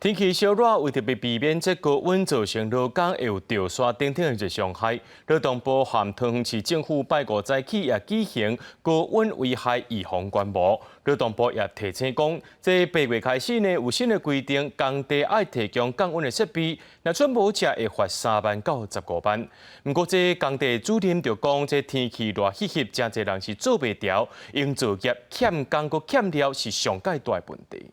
天气烧热，为特别避免这高温造成劳工会有潮沙等等的伤害，劳动部和桃园市政府拜5早起也举行高温危害预防观摩。劳动部也提醒讲，这8月开始呢，有新的规定，工地爱提供降温的设备，若准无则会罚3万到15万。不过，这工地主任就讲，这天气热气热，真侪人是做袂调，营造业欠工佮欠料是上界大问题。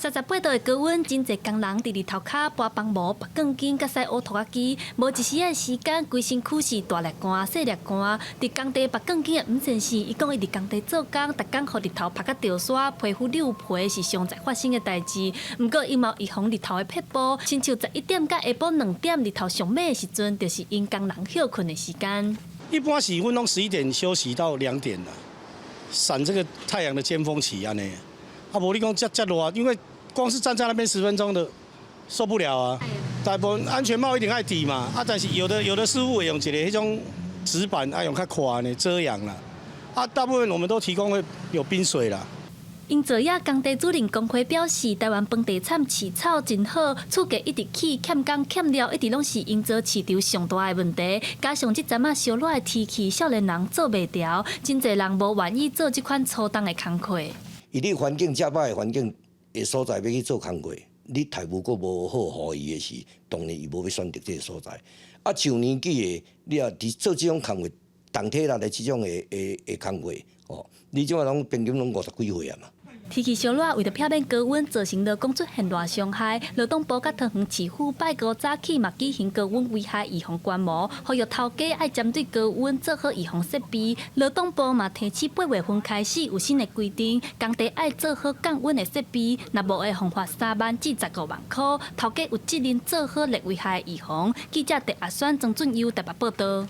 38度的高温，真侪工人伫日头骹搬帮毛、拔钢筋、甲洗乌拖仔机，无一时仔时间，规身躯是大力汗、细力汗。伫工地拔钢筋的吴先生，伊讲伊伫工地做工，逐工互日头晒甲潮沙，皮肤溜皮是常在发生的代志。毋过伊嘛有预防日头的撇步，亲像11点到下晡2点日头上猛的时阵，就是因工人休困的时间。一般时分拢11点休息到2点啦，闪这个太阳的尖峰期安尼。啊，无你讲这热，因为光是站在那边10分钟的受不了啊。大部分安全帽一定爱戴嘛，啊，但是有的师傅会用一个迄种纸板，用较宽的遮阳啦。啊，大部分我们都提供会有冰水啦。营造业工地主任工会表示，台湾房地产市草真好，厝价一直起，欠工欠料一直拢是营造市场上大的问题。加上即阵烧热的天气，少年人做袂调，真侪人无愿意做即款粗重的工课。伊你环境遮歹的环境的所在要去做工课，你态度阁无好，互伊的是，当然伊无要选择这个所在。啊，上年纪的，你也伫做这种工课，动体力的这种的工课，哦，你即马拢平均拢50几岁啊嘛。天气烧热，为着避免高温造成劳工出现热伤害，劳动部甲桃园市府拜5早起嘛举行高温危害预防观摩，呼吁头家爱针对高温做好预防设备。劳动部嘛提起8月份开始有新的规定，工地爱做好降温的设备，若无会罚3万至15万块。头家有责任做好热危害预防。记者陈阿选、曾俊佑台北报道。